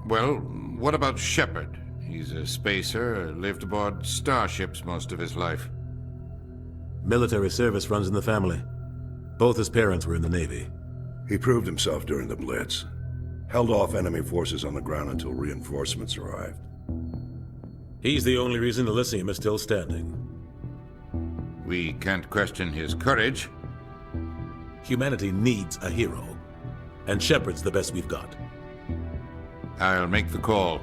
Well, what about Shepard? He's a spacer, lived aboard starships most of his life. Military service runs in the family. Both his parents were in the Navy. He proved himself during the Blitz. Held off enemy forces on the ground until reinforcements arrived. He's the only reason Elysium is still standing. We can't question his courage. Humanity needs a hero. And Shepard's the best we've got. I'll make the call.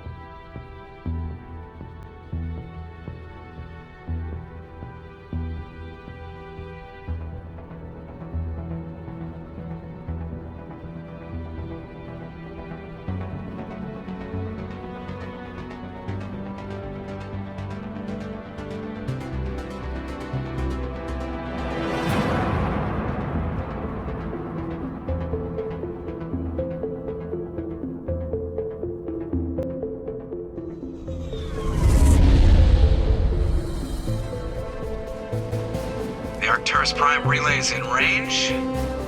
Prime relays in range.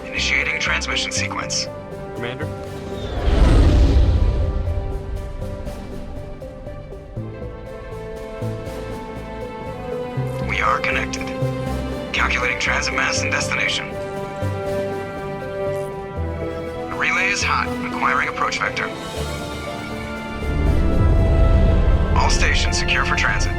Initiating transmission sequence. Commander? We are connected. Calculating transit mass and destination. The relay is hot, acquiring approach vector. All stations secure for transit.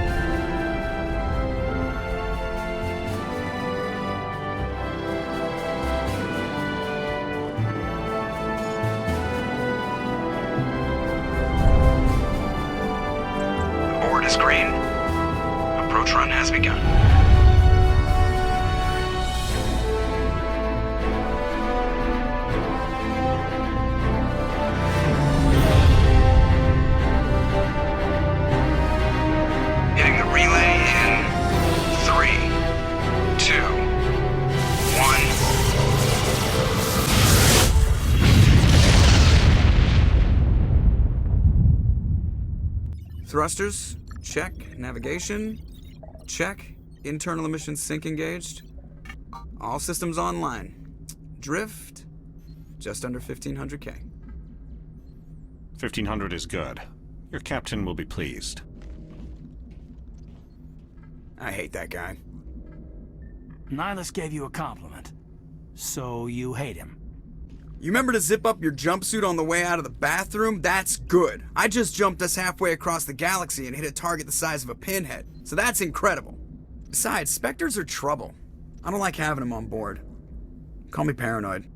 Green. Approach run has begun. Hitting the relay in 3, 2, 1. Thrusters. Check. Navigation. Check. Internal emissions sync engaged. All systems online. Drift. Just under 1500K. 1500 is good. Your captain will be pleased. I hate that guy. Nihilus gave you a compliment. So you hate him. You remember to zip up your jumpsuit on the way out of the bathroom? That's good. I just jumped us halfway across the galaxy and hit a target the size of a pinhead. So that's incredible. Besides, Spectres are trouble. I don't like having them on board. Call me paranoid.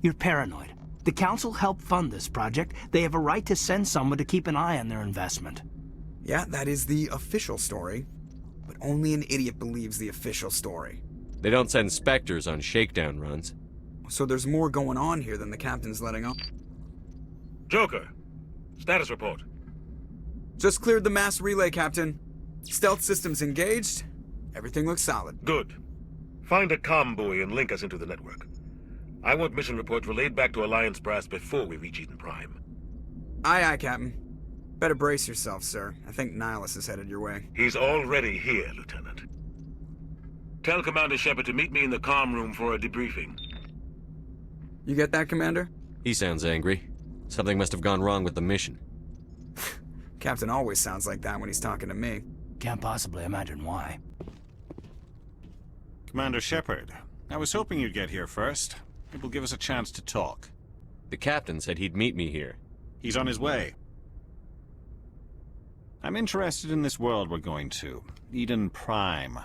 You're paranoid. The Council helped fund this project. They have a right to send someone to keep an eye on their investment. Yeah, that is the official story. But only an idiot believes the official story. They don't send Spectres on shakedown runs. So there's more going on here than the captain's letting on. Joker, status report. Just cleared the mass relay, Captain. Stealth systems engaged. Everything looks solid. Good. Find a comm buoy and link us into the network. I want mission reports relayed back to Alliance brass before we reach Eden Prime. Aye, aye, Captain. Better brace yourself, sir. I think Nihilus is headed your way. He's already here, Lieutenant. Tell Commander Shepard to meet me in the comm room for a debriefing. You get that, Commander? He sounds angry. Something must have gone wrong with the mission. Captain always sounds like that when he's talking to me. Can't possibly imagine why. Commander Shepard, I was hoping you'd get here first. It will give us a chance to talk. The captain said he'd meet me here. He's on his way. I'm interested in this world we're going to. Eden Prime.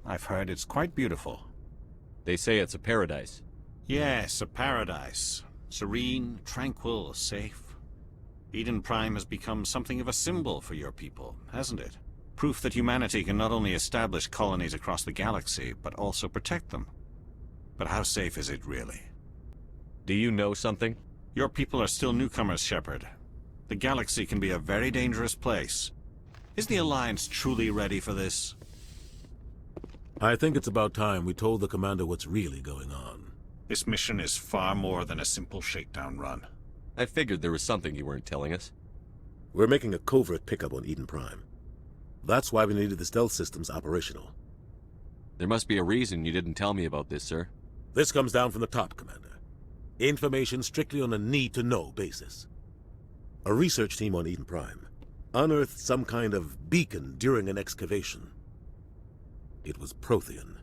I've heard it's quite beautiful. They say it's a paradise. Yes, a paradise. Serene, tranquil, safe. Eden Prime has become something of a symbol for your people, hasn't it? Proof that humanity can not only establish colonies across the galaxy, but also protect them. But how safe is it really? Do you know something? Your people are still newcomers, Shepard. The galaxy can be a very dangerous place. Is the Alliance truly ready for this? I think it's about time we told the commander what's really going on. This mission is far more than a simple shakedown run. I figured there was something you weren't telling us. We're making a covert pickup on Eden Prime. That's why we needed the stealth systems operational. There must be a reason you didn't tell me about this, sir. This comes down from the top, Commander. Information strictly on a need-to-know basis. A research team on Eden Prime unearthed some kind of beacon during an excavation. It was Prothean.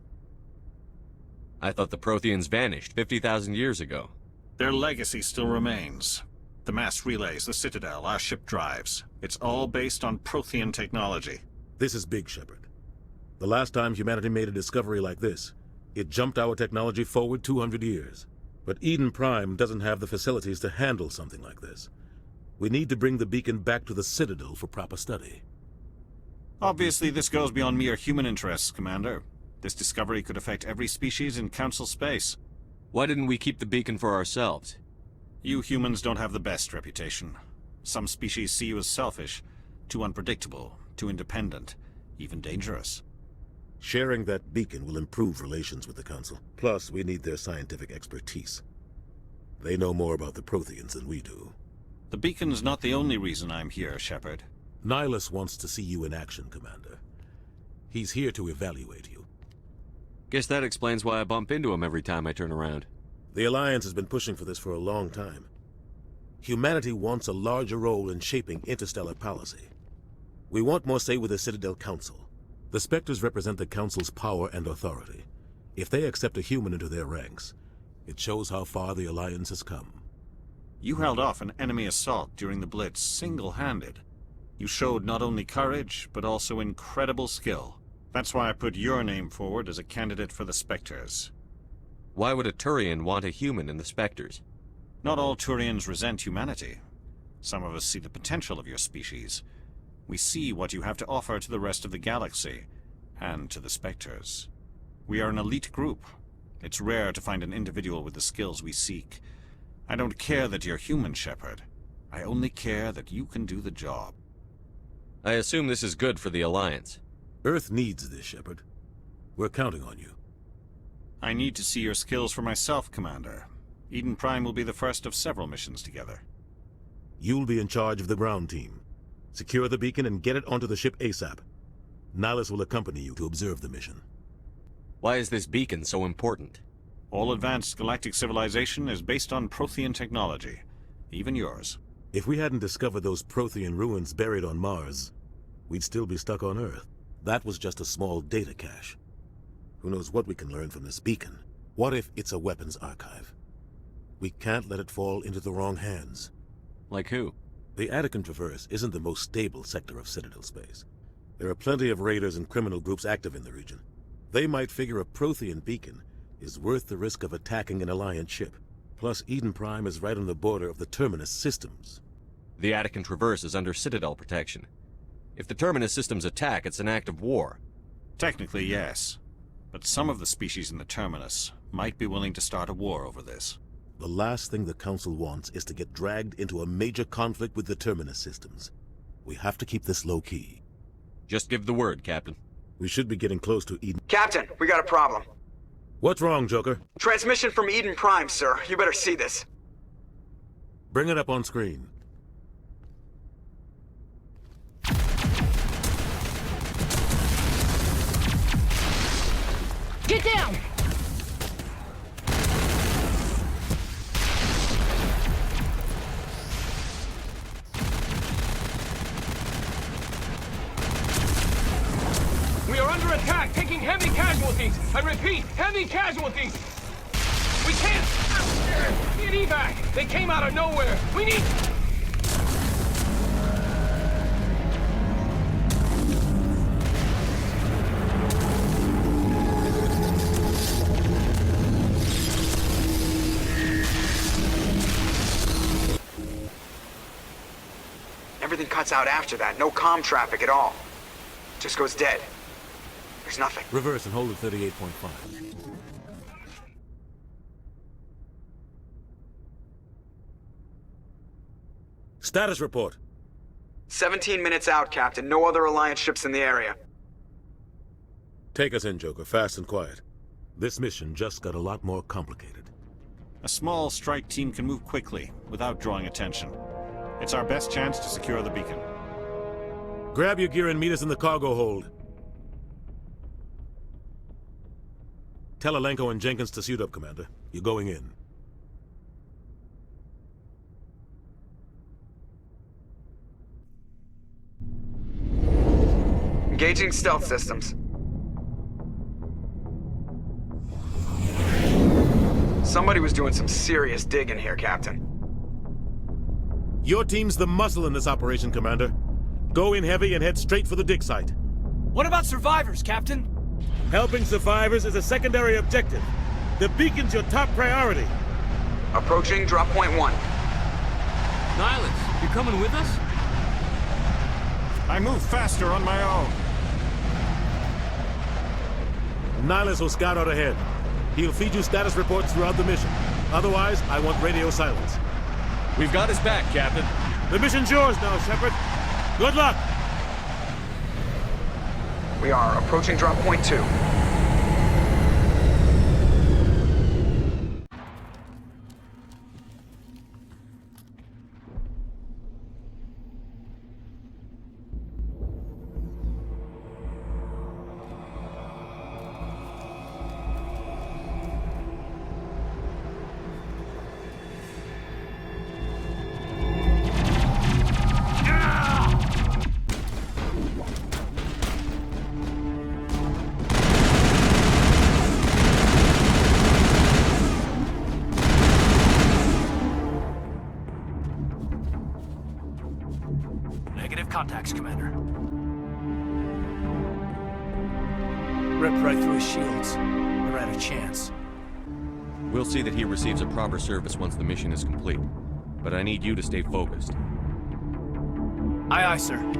I thought the Protheans vanished 50,000 years ago. Their legacy still remains. The mass relays, the Citadel, our ship drives. It's all based on Prothean technology. This is big, Shepard. The last time humanity made a discovery like this, it jumped our technology forward 200 years. But Eden Prime doesn't have the facilities to handle something like this. We need to bring the beacon back to the Citadel for proper study. Obviously, this goes beyond mere human interests, Commander. This discovery could affect every species in Council space. Why didn't we keep the beacon for ourselves? You humans don't have the best reputation. Some species see you as selfish, too unpredictable, too independent, even dangerous. Sharing that beacon will improve relations with the Council. Plus, we need their scientific expertise. They know more about the Protheans than we do. The beacon's not the only reason I'm here, Shepard. Nihilus wants to see you in action, Commander. He's here to evaluate you. Guess that explains why I bump into him every time I turn around. The Alliance has been pushing for this for a long time. Humanity wants a larger role in shaping interstellar policy. We want more say with the Citadel Council. The Spectres represent the Council's power and authority. If they accept a human into their ranks, it shows how far the Alliance has come. You held off an enemy assault during the Blitz single-handed. You showed not only courage, but also incredible skill. That's why I put your name forward as a candidate for the Spectres. Why would a Turian want a human in the Spectres? Not all Turians resent humanity. Some of us see the potential of your species. We see what you have to offer to the rest of the galaxy, and to the Spectres. We are an elite group. It's rare to find an individual with the skills we seek. I don't care that you're human, Shepard. I only care that you can do the job. I assume this is good for the Alliance. Earth needs this, Shepard. We're counting on you. I need to see your skills for myself, Commander. Eden Prime will be the first of several missions together. You'll be in charge of the ground team. Secure the beacon and get it onto the ship ASAP. Nihilus will accompany you to observe the mission. Why is this beacon so important? All advanced galactic civilization is based on Prothean technology. Even yours. If we hadn't discovered those Prothean ruins buried on Mars, we'd still be stuck on Earth. That was just a small data cache. Who knows what we can learn from this beacon? What if it's a weapons archive? We can't let it fall into the wrong hands. Like who? The Attican Traverse isn't the most stable sector of Citadel space. There are plenty of raiders and criminal groups active in the region. They might figure a Prothean beacon is worth the risk of attacking an Alliance ship. Plus, Eden Prime is right on the border of the Terminus systems. The Attican Traverse is under Citadel protection. If the Terminus systems attack, it's an act of war. Technically, yes. But some of the species in the Terminus might be willing to start a war over this. The last thing the Council wants is to get dragged into a major conflict with the Terminus systems. We have to keep this low-key. Just give the word, Captain. We should be getting close to Eden. Captain, we got a problem. What's wrong, Joker? Transmission from Eden Prime, sir. You better see this. Bring it up on screen. Get down! We are under attack, taking heavy casualties. I repeat, heavy casualties. We can't... Get evac. They came out of nowhere. We need... Everything cuts out after that. No comm traffic at all. Just goes dead. There's nothing. Reverse and hold at 38.5. Status report. 17 minutes out, Captain. No other Alliance ships in the area. Take us in, Joker, fast and quiet. This mission just got a lot more complicated. A small strike team can move quickly, without drawing attention. It's our best chance to secure the beacon. Grab your gear and meet us in the cargo hold. Tell Alenko and Jenkins to suit up, Commander. You're going in. Engaging stealth systems. Somebody was doing some serious digging here, Captain. Your team's the muscle in this operation, Commander. Go in heavy and head straight for the dig site. What about survivors, Captain? Helping survivors is a secondary objective. The beacon's your top priority. Approaching drop point 1. Nihilus, you coming with us? I move faster on my own. Nihilus will scout out ahead. He'll feed you status reports throughout the mission. Otherwise, I want radio silence. We've got his back, Captain. The mission's yours now, Shepard. Good luck! We are approaching drop point 2. Negative contacts, Commander. Ripped right through his shields. We're out of chance. We'll see that he receives a proper service once the mission is complete. But I need you to stay focused. Aye, aye, sir.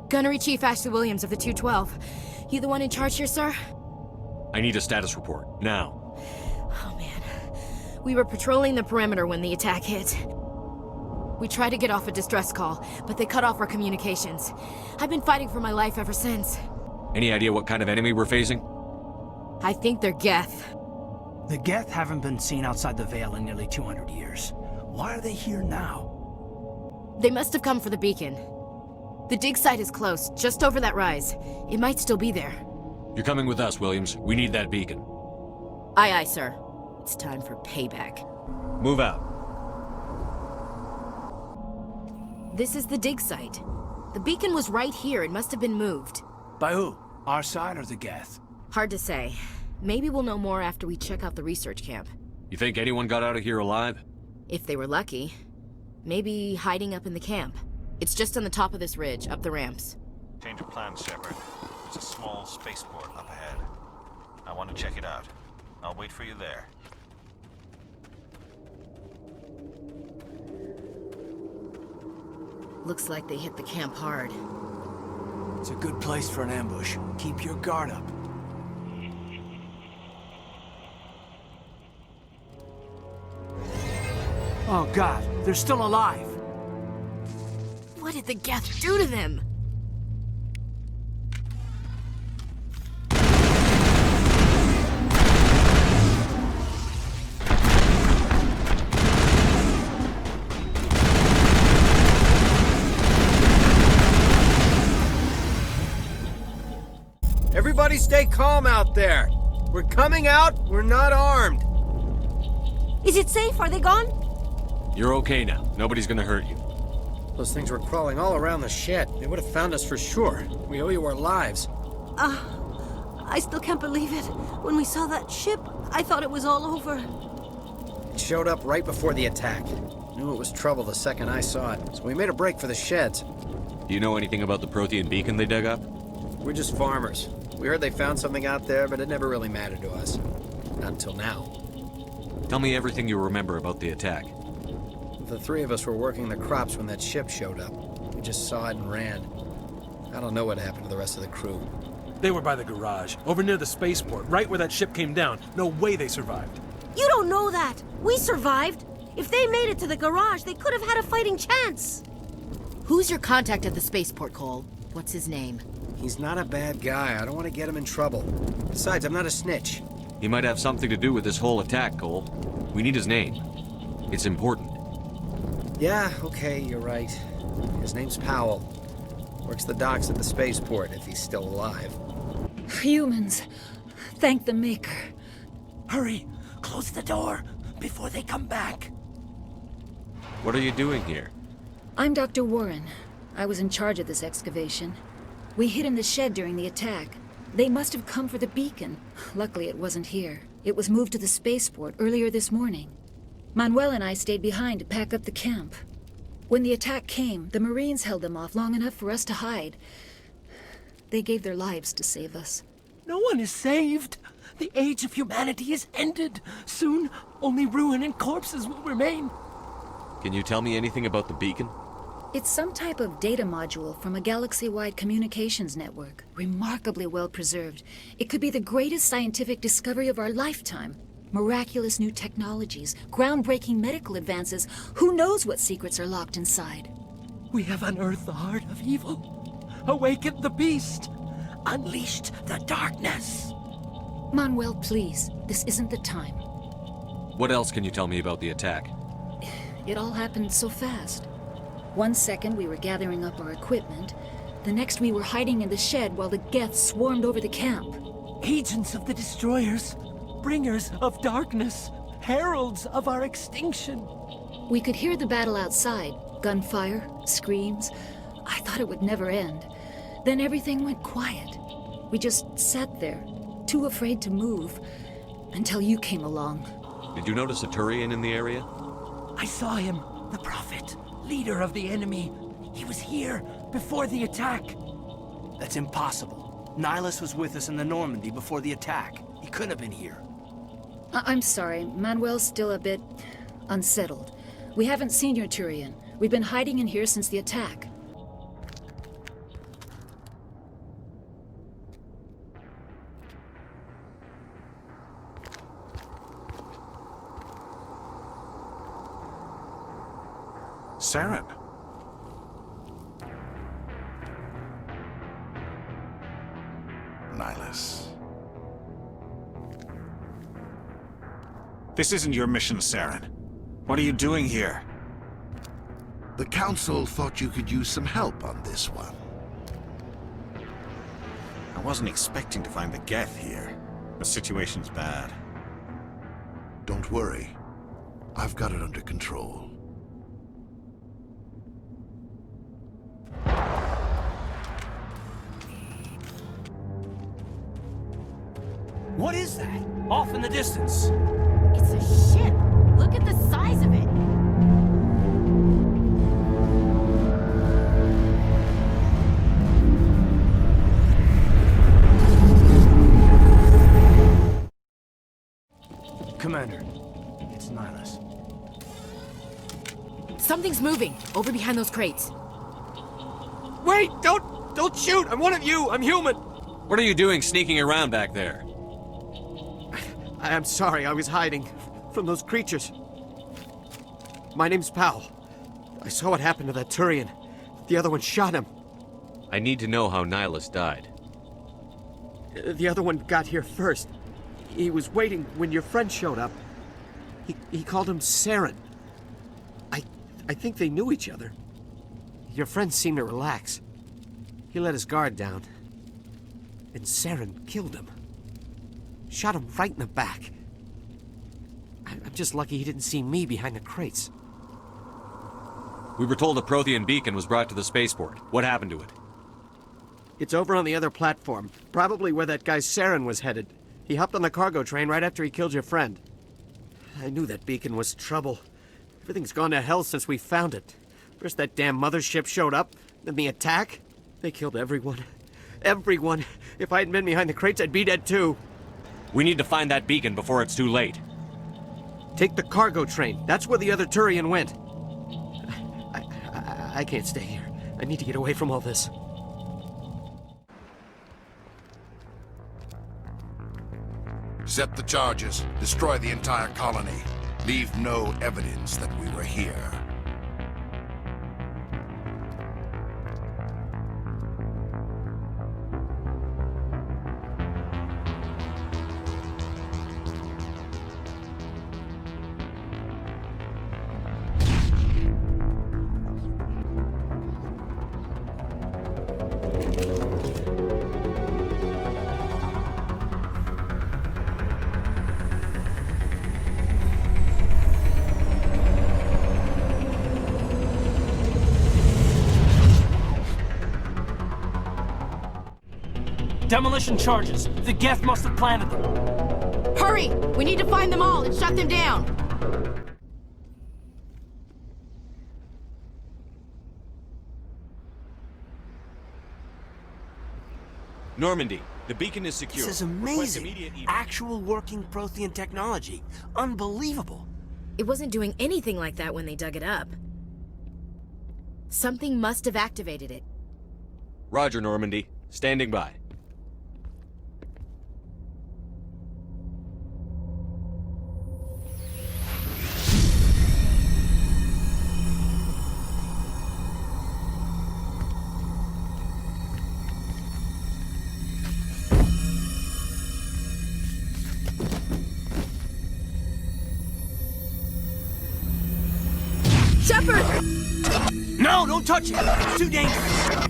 Gunnery Chief Ashley Williams of the 212. You the one in charge here, sir? I need a status report, now. Oh, man. We were patrolling the perimeter when the attack hit. We tried to get off a distress call, but they cut off our communications. I've been fighting for my life ever since. Any idea what kind of enemy we're facing? I think they're Geth. The Geth haven't been seen outside the Veil in nearly 200 years. Why are they here now? They must have come for the beacon. The dig site is close, just over that rise. It might still be there. You're coming with us, Williams. We need that beacon. Aye, aye, sir. It's time for payback. Move out. This is the dig site. The beacon was right here. It must have been moved. By who? Our side or the Geth? Hard to say. Maybe we'll know more after we check out the research camp. You think anyone got out of here alive? If they were lucky. Maybe hiding up in the camp. It's just on the top of this ridge, up the ramps. Change of plans, Shepard. There's a small spaceport up ahead. I want to check it out. I'll wait for you there. Looks like they hit the camp hard. It's a good place for an ambush. Keep your guard up. Oh God, they're still alive. What did the Geth do to them? Everybody stay calm out there. We're coming out, we're not armed. Is it safe? Are they gone? You're okay now. Nobody's gonna hurt you. Those things were crawling all around the shed. They would have found us for sure. We owe you our lives. I still can't believe it. When we saw that ship, I thought it was all over. It showed up right before the attack. Knew it was trouble the second I saw it, so we made a break for the sheds. Do you know anything about the Prothean beacon they dug up? We're just farmers. We heard they found something out there, but it never really mattered to us. Not until now. Tell me everything you remember about the attack. The three of us were working the crops when that ship showed up. We just saw it and ran. I don't know what happened to the rest of the crew. They were by the garage, over near the spaceport, right where that ship came down. No way they survived. You don't know that! We survived! If they made it to the garage, they could have had a fighting chance! Who's your contact at the spaceport, Cole? What's his name? He's not a bad guy. I don't want to get him in trouble. Besides, I'm not a snitch. He might have something to do with this whole attack, Cole. We need his name. It's important. Yeah, okay, you're right. His name's Powell. Works the docks at the spaceport, if he's still alive. Humans. Thank the Maker. Hurry! Close the door before they come back. What are you doing here? I'm Dr. Warren. I was in charge of this excavation. We hid in the shed during the attack. They must have come for the beacon. Luckily, it wasn't here. It was moved to the spaceport earlier this morning. Manuel and I stayed behind to pack up the camp. When the attack came, the Marines held them off long enough for us to hide. They gave their lives to save us. No one is saved. The age of humanity is ended. Soon, only ruin and corpses will remain. Can you tell me anything about the beacon? It's some type of data module from a galaxy-wide communications network. Remarkably well preserved. It could be the greatest scientific discovery of our lifetime. Miraculous new technologies, groundbreaking medical advances. Who knows what secrets are locked inside? We have unearthed the heart of evil, awakened the beast, unleashed the darkness. Manuel, please. This isn't the time. What else can you tell me about the attack? It all happened so fast. 1 second we were gathering up our equipment. The next we were hiding in the shed while the Geth swarmed over the camp. Agents of the destroyers, bringers of darkness, heralds of our extinction. We could hear the battle outside. Gunfire, screams. I thought it would never end. Then everything went quiet. We just sat there, too afraid to move, until you came along. Did you notice a Turian in the area? I saw him, the Prophet, leader of the enemy. He was here before the attack. That's impossible. Nihilus was with us in the Normandy before the attack. He couldn't have been here. I'm sorry, Manuel's still a bit unsettled. We haven't seen your Turian. We've been hiding in here since the attack. Saren. Nihilus. This isn't your mission, Saren. What are you doing here? The Council thought you could use some help on this one. I wasn't expecting to find the Geth here. The situation's bad. Don't worry. I've got it under control. What is that? Off in the distance. It's a ship. Look at the size of it. Commander, it's Nihilus. Something's moving over behind those crates. Wait! Don't shoot! I'm one of you! I'm human! What are you doing sneaking around back there? I'm sorry, I was hiding from those creatures. My name's Powell. I saw what happened to that Turian. The other one shot him. I need to know how Nihilus died. The other one got here first. He was waiting when your friend showed up. He called him Saren. I think they knew each other. Your friend seemed to relax. He let his guard down. And Saren killed him. Shot him right in the back. I'm just lucky he didn't see me behind the crates. We were told a Prothean beacon was brought to the spaceport. What happened to it? It's over on the other platform. Probably where that guy Saren was headed. He hopped on the cargo train right after he killed your friend. I knew that beacon was trouble. Everything's gone to hell since we found it. First that damn mothership showed up, then the attack. They killed everyone. Everyone. If I hadn't been behind the crates, I'd be dead too. We need to find that beacon before it's too late. Take the cargo train. That's where the other Turian went. I can't stay here. I need to get away from all this. Set the charges. Destroy the entire colony. Leave no evidence that we were here. Demolition charges. The Geth must have planted them. Hurry! We need to find them all and shut them down! Normandy, the beacon is secure. This is amazing. Actual working Prothean technology. Unbelievable. It wasn't doing anything like that when they dug it up. Something must have activated it. Roger, Normandy. Standing by. Shepard! No, don't touch it! It's too dangerous!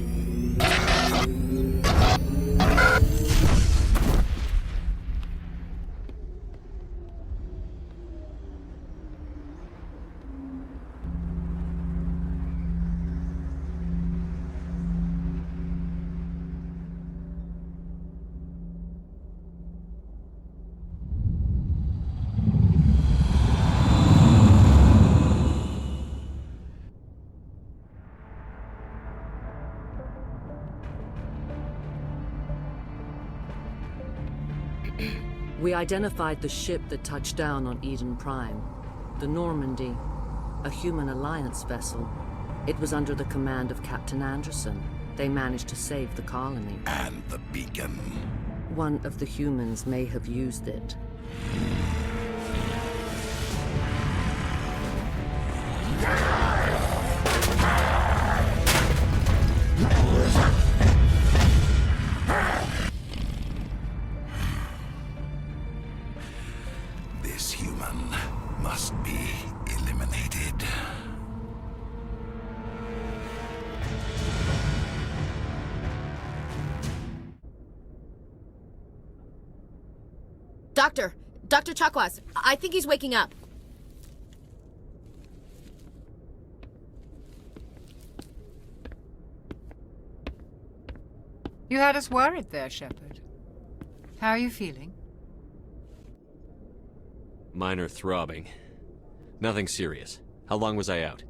We identified the ship that touched down on Eden Prime, the Normandy, a human alliance vessel. It was under the command of Captain Anderson. They managed to save the colony. And the beacon. One of the humans may have used it. This human must be eliminated. Dr. Chakwas, I think he's waking up. You had us worried there, Shepard. How are you feeling? Minor throbbing. Nothing serious. How long was I out?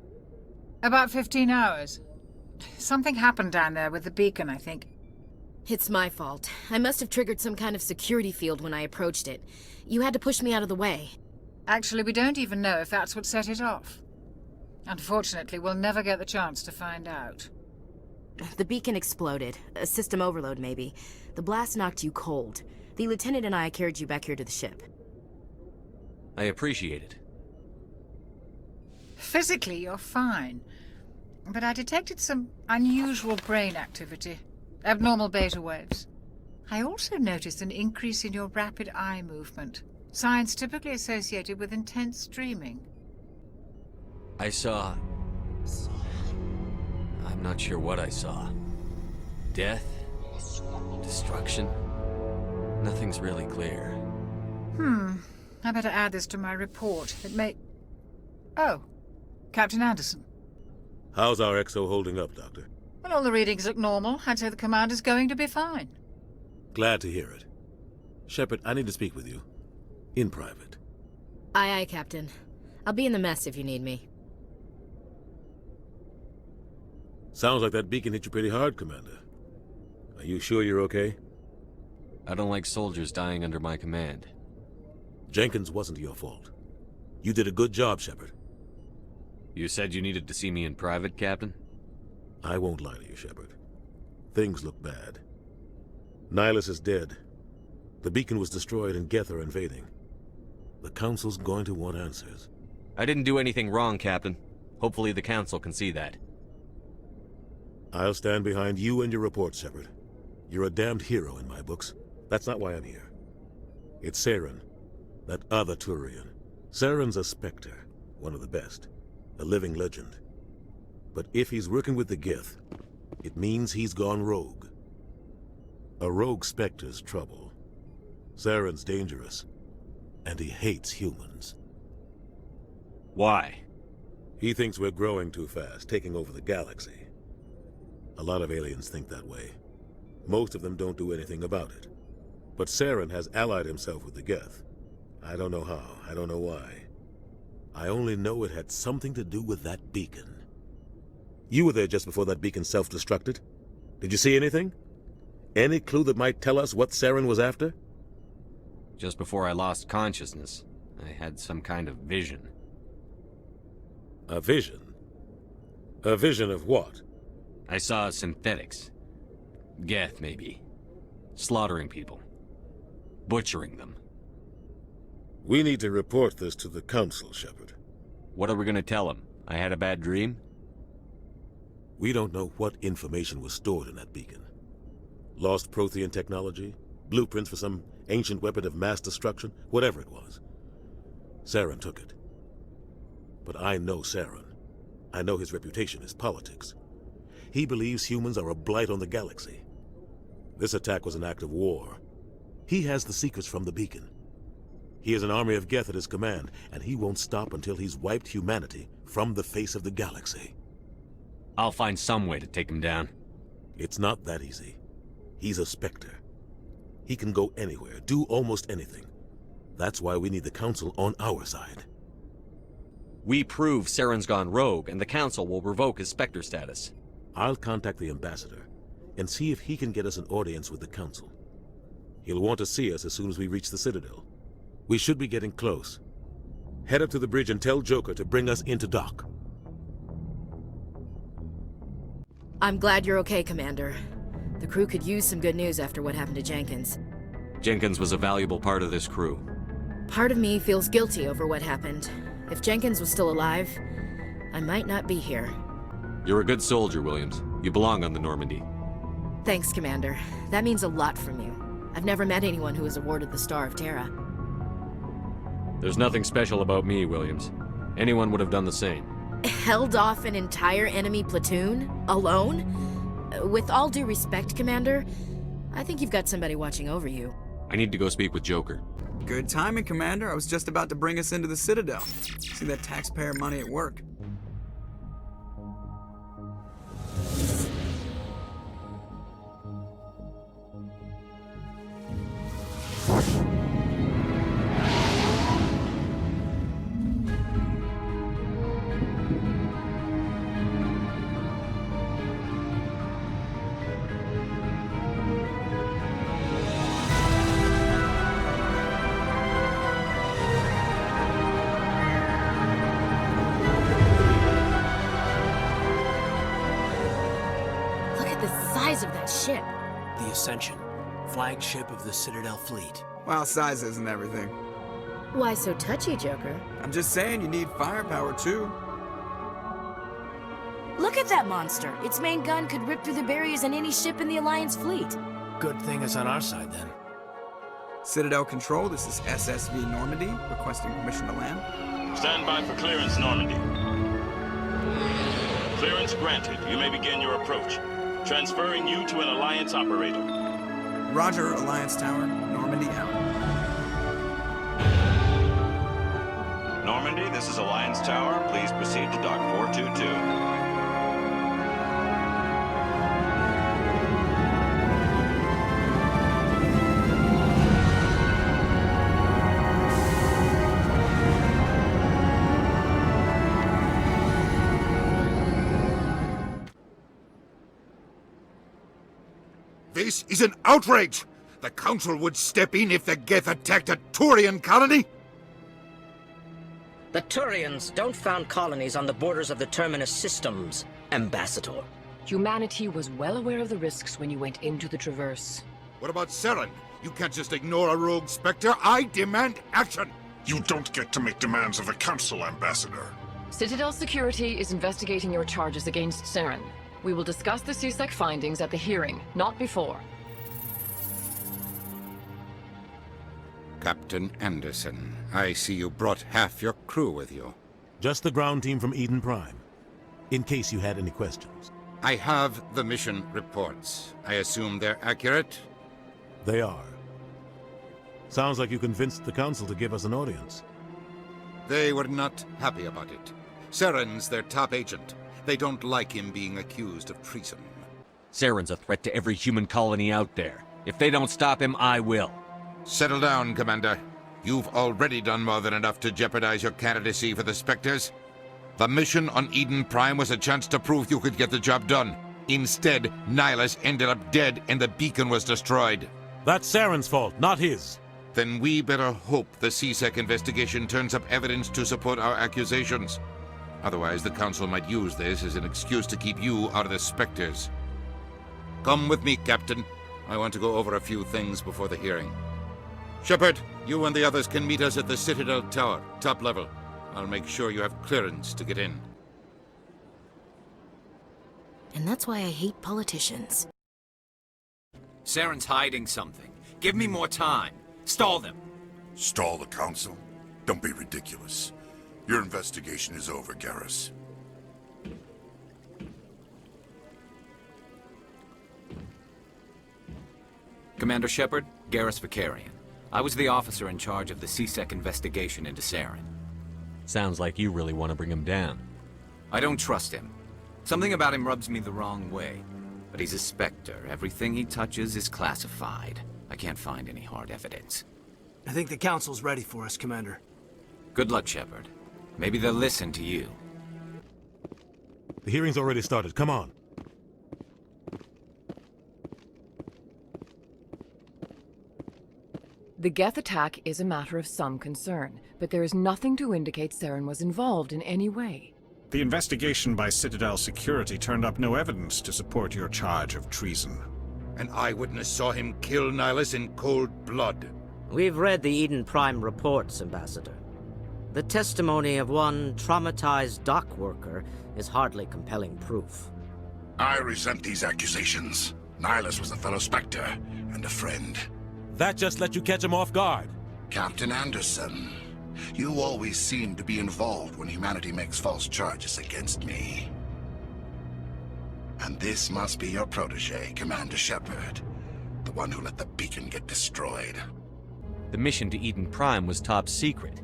About 15 hours. Something happened down there with the beacon, I think. It's my fault. I must have triggered some kind of security field when I approached it. You had to push me out of the way. Actually, we don't even know if that's what set it off. Unfortunately, we'll never get the chance to find out. The beacon exploded. A system overload, maybe. The blast knocked you cold. The lieutenant and I carried you back here to the ship. I appreciate it. Physically, you're fine. But I detected some unusual brain activity. Abnormal beta waves. I also noticed an increase in your rapid eye movement. Signs typically associated with intense dreaming. I saw... I'm not sure what I saw. Death? Destruction? Nothing's really clear. I better add this to my report. It may... Oh, Captain Anderson. How's our XO holding up, Doctor? Well, all the readings look normal. I'd say the commander's going to be fine. Glad to hear it. Shepard, I need to speak with you. In private. Aye, Captain. I'll be in the mess if you need me. Sounds like that beacon hit you pretty hard, Commander. Are you sure you're okay? I don't like soldiers dying under my command. Jenkins wasn't your fault. You did a good job, Shepard. You said you needed to see me in private, Captain? I won't lie to you, Shepard. Things look bad. Nihilus is dead. The beacon was destroyed and Geth are invading. The Council's going to want answers. I didn't do anything wrong, Captain. Hopefully the Council can see that. I'll stand behind you and your report, Shepard. You're a damned hero in my books. That's not why I'm here. It's Saren, that other Turian. Saren's a Spectre, one of the best, a living legend. But if he's working with the Geth, it means he's gone rogue. A rogue Spectre's trouble. Saren's dangerous, and he hates humans. Why? He thinks we're growing too fast, taking over the galaxy. A lot of aliens think that way. Most of them don't do anything about it. But Saren has allied himself with the Geth. I don't know how, I don't know why. I only know it had something to do with that beacon. You were there just before that beacon self-destructed. Did you see anything? Any clue that might tell us what Saren was after? Just before I lost consciousness, I had some kind of vision. A vision? A vision of what? I saw synthetics. Geth, maybe. Slaughtering people. Butchering them. We need to report this to the Council, Shepard. What are we gonna tell them? I had a bad dream? We don't know what information was stored in that beacon. Lost Prothean technology? Blueprints for some ancient weapon of mass destruction? Whatever it was. Saren took it. But I know Saren. I know his reputation is politics. He believes humans are a blight on the galaxy. This attack was an act of war. He has the secrets from the beacon. He has an army of Geth at his command, and he won't stop until he's wiped humanity from the face of the galaxy. I'll find some way to take him down. It's not that easy. He's a Spectre. He can go anywhere, do almost anything. That's why we need the Council on our side. We prove Saren's gone rogue, and the Council will revoke his Spectre status. I'll contact the Ambassador, and see if he can get us an audience with the Council. He'll want to see us as soon as we reach the Citadel. We should be getting close. Head up to the bridge and tell Joker to bring us into dock. I'm glad you're okay, Commander. The crew could use some good news after what happened to Jenkins. Jenkins was a valuable part of this crew. Part of me feels guilty over what happened. If Jenkins was still alive, I might not be here. You're a good soldier, Williams. You belong on the Normandy. Thanks, Commander. That means a lot from you. I've never met anyone who was awarded the Star of Terra. There's nothing special about me, Williams. Anyone would have done the same. Held off an entire enemy platoon? Alone? With all due respect, Commander, I think you've got somebody watching over you. I need to go speak with Joker. Good timing, Commander. I was just about to bring us into the Citadel. See that taxpayer money at work. Of that ship. The Ascension, flagship of the Citadel fleet. Well, size isn't everything. Why so touchy, Joker? I'm just saying you need firepower, too. Look at that monster. Its main gun could rip through the barriers in any ship in the Alliance fleet. Good thing it's on our side, then. Citadel Control, this is SSV Normandy, requesting permission to land. Stand by for clearance, Normandy. Clearance granted. You may begin your approach. Transferring you to an Alliance operator. Roger, Alliance Tower. Normandy out. Normandy, this is Alliance Tower. Please proceed to Dock 422. This is an outrage! The Council would step in if the Geth attacked a Turian colony? The Turians don't found colonies on the borders of the Terminus systems, Ambassador. Humanity was well aware of the risks when you went into the Traverse. What about Saren? You can't just ignore a rogue Spectre. I demand action! You don't get to make demands of the Council, Ambassador. Citadel Security is investigating your charges against Saren. We will discuss the CSEC findings at the hearing, not before. Captain Anderson, I see you brought half your crew with you. Just the ground team from Eden Prime, in case you had any questions. I have the mission reports. I assume they're accurate? They are. Sounds like you convinced the Council to give us an audience. They were not happy about it. Saren's their top agent. They don't like him being accused of treason. Saren's a threat to every human colony out there. If they don't stop him, I will. Settle down, Commander. You've already done more than enough to jeopardize your candidacy for the Spectres. The mission on Eden Prime was a chance to prove you could get the job done. Instead, Nihilus ended up dead and the beacon was destroyed. That's Saren's fault, not his. Then we better hope the CSEC investigation turns up evidence to support our accusations. Otherwise, the Council might use this as an excuse to keep you out of the Spectres. Come with me, Captain. I want to go over a few things before the hearing. Shepard, you and the others can meet us at the Citadel Tower, top level. I'll make sure you have clearance to get in. And that's why I hate politicians. Saren's hiding something. Give me more time. Stall them. Stall the Council? Don't be ridiculous. Your investigation is over, Garrus. Commander Shepard, Garrus Vicarian. I was the officer in charge of the CSEC investigation into Saren. Sounds like you really want to bring him down. I don't trust him. Something about him rubs me the wrong way. But he's a Spectre. Everything he touches is classified. I can't find any hard evidence. I think the Council's ready for us, Commander. Good luck, Shepard. Maybe they'll listen to you. The hearing's already started. Come on. The Geth attack is a matter of some concern, but there is nothing to indicate Saren was involved in any way. The investigation by Citadel Security turned up no evidence to support your charge of treason. An eyewitness saw him kill Nihilus in cold blood. We've read the Eden Prime reports, Ambassador. The testimony of one traumatized dock worker is hardly compelling proof. I resent these accusations. Nihilus was a fellow Spectre and a friend. That just let you catch him off guard. Captain Anderson, you always seem to be involved when humanity makes false charges against me. And this must be your protege, Commander Shepard. The one who let the beacon get destroyed. The mission to Eden Prime was top secret.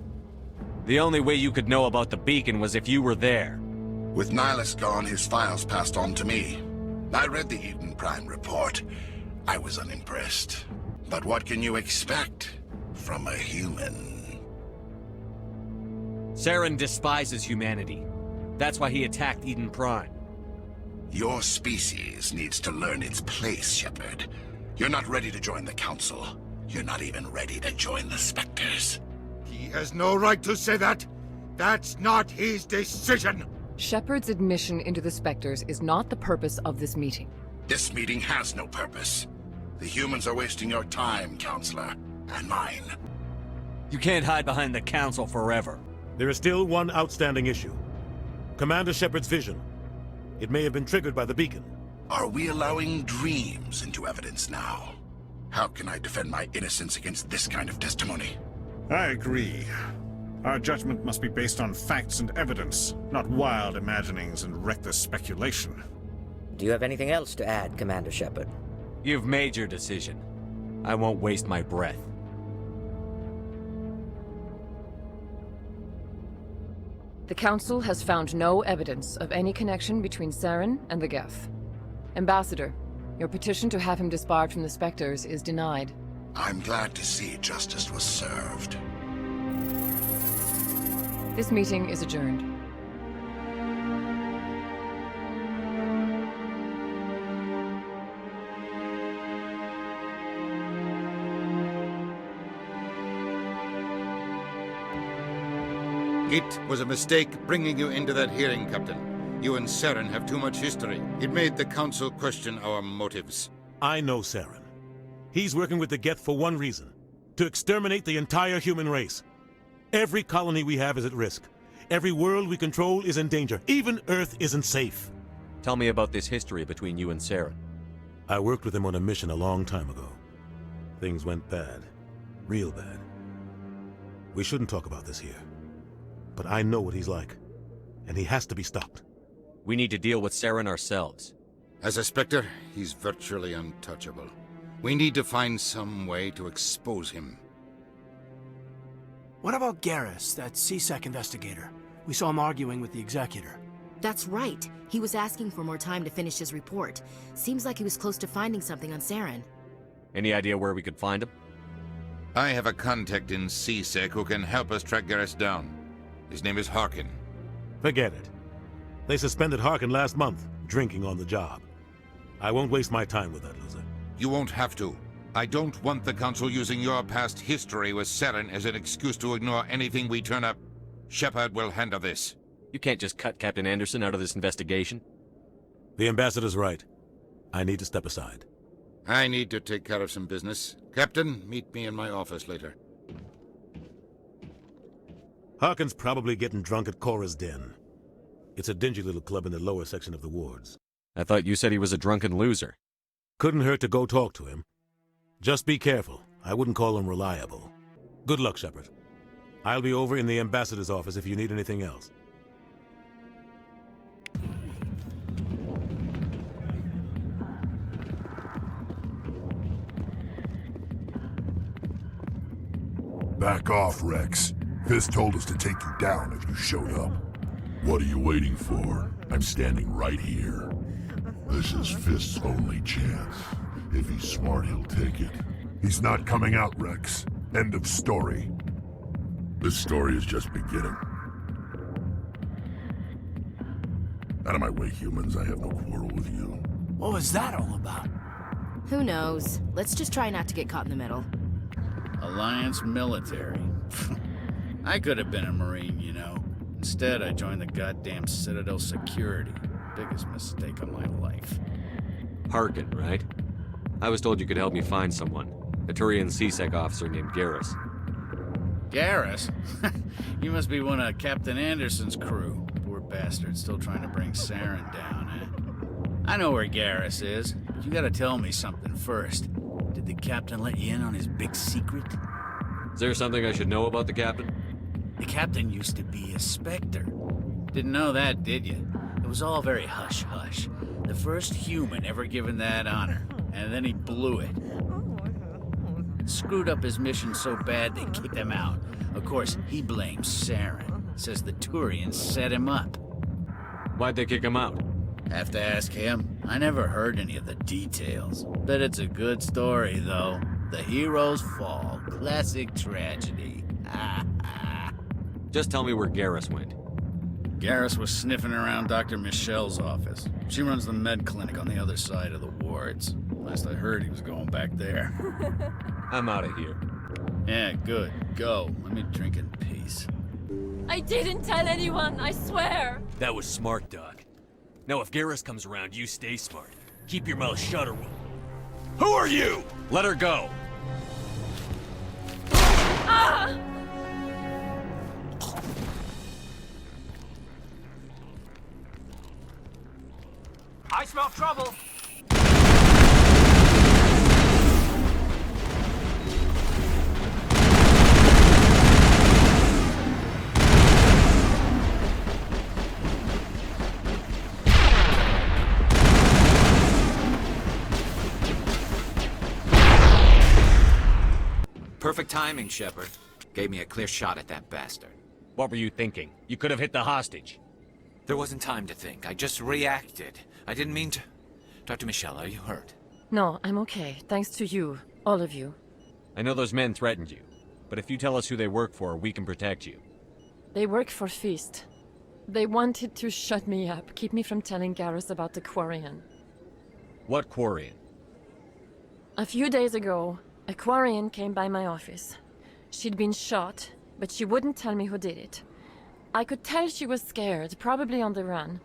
The only way you could know about the beacon was if you were there. With Nihilus gone, his files passed on to me. I read the Eden Prime report. I was unimpressed. But what can you expect from a human? Saren despises humanity. That's why he attacked Eden Prime. Your species needs to learn its place, Shepard. You're not ready to join the Council. You're not even ready to join the Spectres. He has no right to say that. That's not his decision. Shepard's admission into the Spectres is not the purpose of this meeting. This meeting has no purpose. The humans are wasting your time, Counselor, and mine. You can't hide behind the Council forever. There is still one outstanding issue. Commander Shepard's vision. It may have been triggered by the beacon. Are we allowing dreams into evidence now? How can I defend my innocence against this kind of testimony? I agree. Our judgment must be based on facts and evidence, not wild imaginings and reckless speculation. Do you have anything else to add, Commander Shepard? You've made your decision. I won't waste my breath. The Council has found no evidence of any connection between Saren and the Geth. Ambassador, your petition to have him disbarred from the Spectres is denied. I'm glad to see justice was served. This meeting is adjourned. It was a mistake bringing you into that hearing, Captain. You and Saren have too much history. It made the Council question our motives. I know Saren. He's working with the Geth for one reason: to exterminate the entire human race. Every colony we have is at risk. Every world we control is in danger. Even Earth isn't safe. Tell me about this history between you and Saren. I worked with him on a mission a long time ago. Things went bad. Real bad. We shouldn't talk about this here. But I know what he's like. And he has to be stopped. We need to deal with Saren ourselves. As a Spectre, he's virtually untouchable. We need to find some way to expose him. What about Garrus, that CSEC investigator? We saw him arguing with the executor. That's right. He was asking for more time to finish his report. Seems like he was close to finding something on Saren. Any idea where we could find him? I have a contact in CSEC who can help us track Garrus down. His name is Harkin. Forget it. They suspended Harkin last month, drinking on the job. I won't waste my time with that loser. You won't have to. I don't want the Council using your past history with Saren as an excuse to ignore anything we turn up. Shepard will handle this. You can't just cut Captain Anderson out of this investigation. The ambassador's right. I need to step aside. I need to take care of some business. Captain, meet me in my office later. Harkin's probably getting drunk at Cora's Den. It's a dingy little club in the lower section of the wards. I thought you said he was a drunken loser. Couldn't hurt to go talk to him. Just be careful. I wouldn't call him reliable. Good luck, Shepard. I'll be over in the ambassador's office if you need anything else. Back off, Rex. Fisk told us to take you down if you showed up. What are you waiting for? I'm standing right here. This is Fisk's only chance. If he's smart, he'll take it. He's not coming out, Rex. End of story. This story is just beginning. Out of my way, humans. I have no quarrel with you. What was that all about? Who knows? Let's just try not to get caught in the middle. Alliance military. I could have been a Marine, you know. Instead, I joined the goddamn Citadel security. Biggest mistake of my life. Harkin, right? I was told you could help me find someone. A Turian CSEC officer named Garrus. Garrus? You must be one of Captain Anderson's crew. Poor bastard, still trying to bring Saren down, eh? I know where Garrus is, but you gotta tell me something first. Did the captain let you in on his big secret? Is there something I should know about the captain? The captain used to be a Spectre. Didn't know that, did you? It was all very hush-hush. The first human ever given that honor, and then he blew it. Screwed up his mission so bad they kicked him out. Of course, he blames Saren. Says the Turians set him up. Why'd they kick him out? Have to ask him. I never heard any of the details. Bet it's a good story, though. The heroes fall. Classic tragedy. Just tell me where Garrus went. Garrus was sniffing around Dr. Michelle's office. She runs the med clinic on the other side of the wards. Last I heard, he was going back there. I'm out of here. Yeah, good. Go. Let me drink in peace. I didn't tell anyone, I swear! That was smart, Doc. Now if Garrus comes around, you stay smart. Keep your mouth shut or we'll... Who are you? Let her go! Ah! I smell trouble. Perfect timing, Shepard. Gave me a clear shot at that bastard. What were you thinking? You could have hit the hostage. There wasn't time to think. I just reacted. I didn't mean to... Dr. Michelle, are you hurt? No, I'm okay. Thanks to you. All of you. I know those men threatened you, but if you tell us who they work for, we can protect you. They work for Feast. They wanted to shut me up, keep me from telling Garrus about the Quarian. What Quarian? A few days ago, a Quarian came by my office. She'd been shot, but she wouldn't tell me who did it. I could tell she was scared, probably on the run.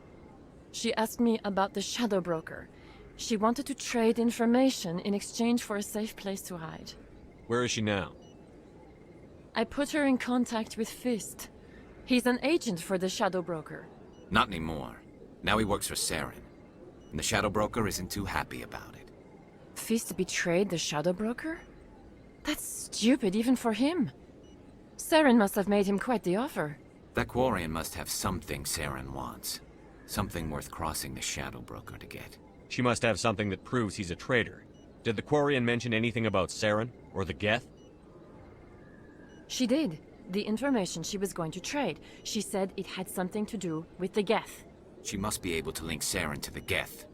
She asked me about the shadow broker. She wanted to trade information in exchange for a safe place to hide. Where is she now? I put her in contact with Fist. He's an agent for the shadow broker. Not anymore. Now he works for Saren. And the shadow broker isn't too happy about it. Fist betrayed the shadow broker? That's stupid even for him. Saren must have made him quite the offer. That Quarian must have something Saren wants. Something worth crossing the shadow broker to get. She must have something that proves he's a traitor. Did the Quarian mention anything about Saren or the Geth? She did. The information she was going to trade. She said it had something to do with the Geth. She must be able to link Saren to the Geth.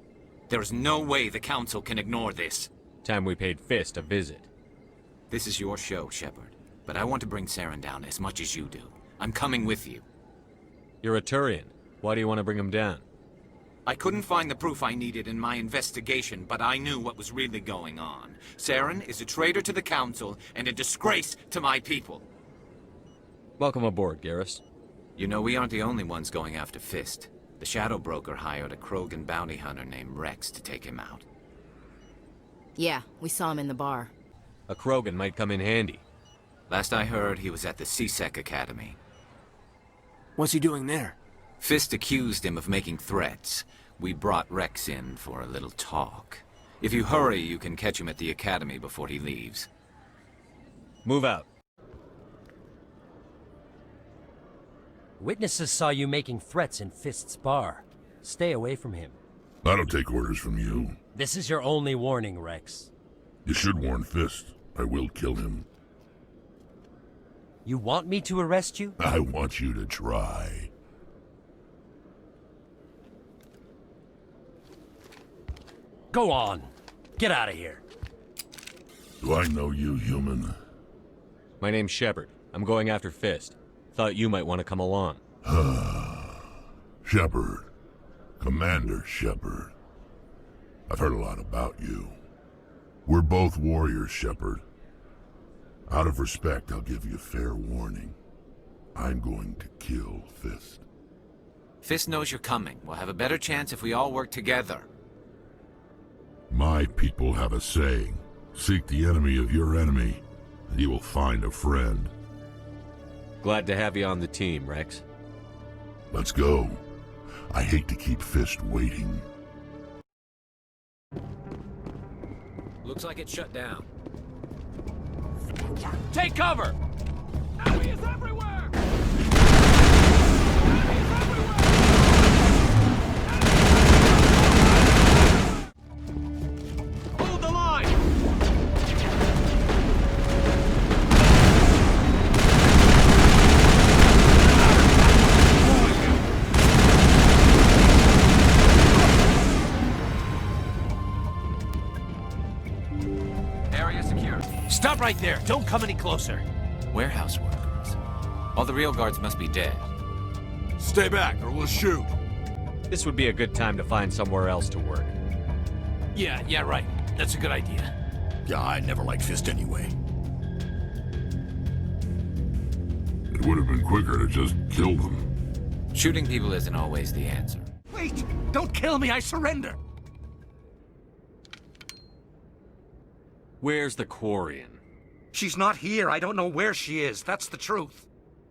There is no way the Council can ignore this. Time we paid Fist a visit. This is your show, Shepard. But I want to bring Saren down as much as you do. I'm coming with you. You're a Turian. Why do you want to bring him down? I couldn't find the proof I needed in my investigation, but I knew what was really going on. Saren is a traitor to the Council and a disgrace to my people. Welcome aboard, Garrus. You know, we aren't the only ones going after Fist. The Shadow Broker hired a Krogan bounty hunter named Rex to take him out. Yeah, we saw him in the bar. A Krogan might come in handy. Last I heard, he was at the CSEC Academy. What's he doing there? Fist accused him of making threats. We brought Rex in for a little talk. If you hurry, you can catch him at the Academy before he leaves. Move out. Witnesses saw you making threats in Fist's bar. Stay away from him. I don't take orders from you. This is your only warning, Rex. You should warn Fist. I will kill him. You want me to arrest you? I want you to try. Go on. Get out of here. Do I know you, human? My name's Shepard. I'm going after Fist. Thought you might want to come along. Shepard. Commander Shepard. I've heard a lot about you. We're both warriors, Shepard. Out of respect, I'll give you a fair warning. I'm going to kill Fist. Fist knows you're coming. We'll have a better chance if we all work together. My people have a saying. Seek the enemy of your enemy, and you will find a friend. Glad to have you on the team, Rex. Let's go. I hate to keep Fist waiting. Looks like it's shut down. Take cover! Enemies everywhere! Hold the line! Area secure. Stop right there. Don't come any closer. Warehouse workers. All the real guards must be dead. Stay back or we'll shoot. This would be a good time to find somewhere else to work. Yeah, right. That's a good idea. Yeah, I never liked Fist anyway. It would have been quicker to just kill them. Shooting people isn't always the answer. Wait! Don't kill me! I surrender! Where's the Quarian? She's not here. I don't know where she is. That's the truth.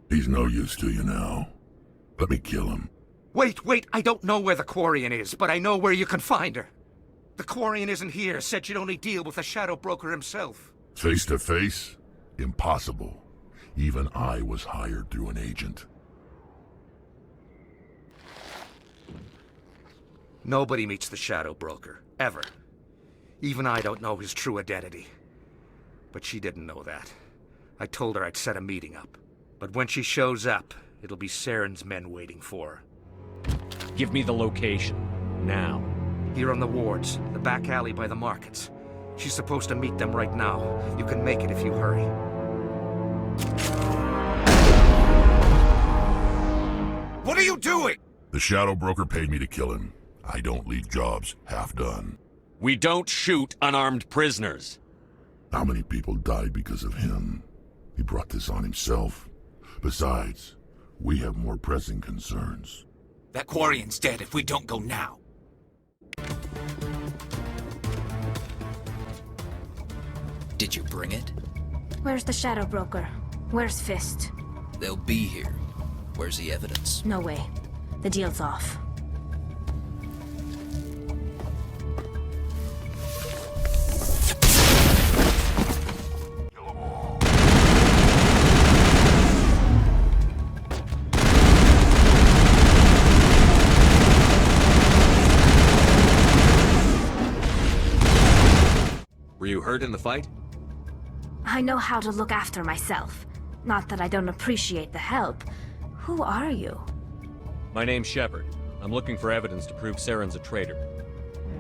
He's no use to you now. Let me kill him. Wait! I don't know where the Quarian is, but I know where you can find her. The Quarian isn't here. Said she'd only deal with the Shadow Broker himself. Face to face? Impossible. Even I was hired through an agent. Nobody meets the Shadow Broker. Ever. Even I don't know his true identity. But she didn't know that. I told her I'd set a meeting up. But when she shows up, it'll be Saren's men waiting for her. Give me the location. Now. Here on the wards, the back alley by the markets. She's supposed to meet them right now. You can make it if you hurry. What are you doing? The Shadow Broker paid me to kill him. I don't leave jobs half done. We don't shoot unarmed prisoners. How many people died because of him? He brought this on himself. Besides, We have more pressing concerns. That Quarian's dead if we don't go now. Did you bring it? Where's the Shadow Broker? Where's Fist? They'll be here. Where's the evidence? No way. The deal's off. Were you hurt in the fight? I know how to look after myself. Not that I don't appreciate the help. Who are you? My name's Shepard. I'm looking for evidence to prove Saren's a traitor.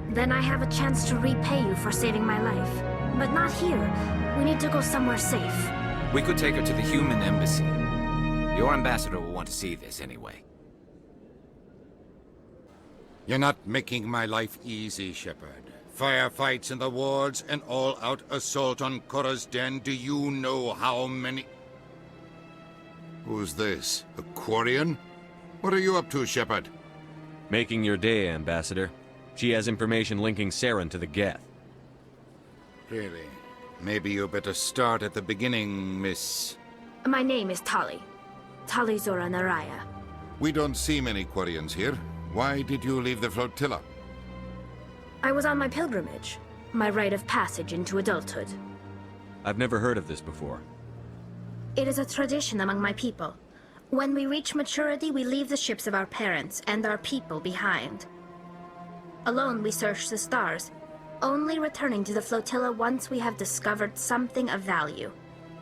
Then I have a chance to repay you for saving my life. But not here. We need to go somewhere safe. We could take her to the human embassy. Your ambassador will want to see this anyway. You're not making my life easy, Shepard. Firefights in the wards, an all-out assault on Korra's den. Do you know how many... Who's this? A Quarian? What are you up to, Shepard? Making your day, Ambassador. She has information linking Saren to the Geth. Really? Maybe you better start at the beginning, Miss... My name is Tali. Tali Zora Naraya. We don't see many Quarians here. Why did you leave the flotilla? I was on my pilgrimage. My rite of passage into adulthood. I've never heard of this before. It is a tradition among my people. When we reach maturity, we leave the ships of our parents and our people behind. Alone, we search the stars, only returning to the flotilla once we have discovered something of value.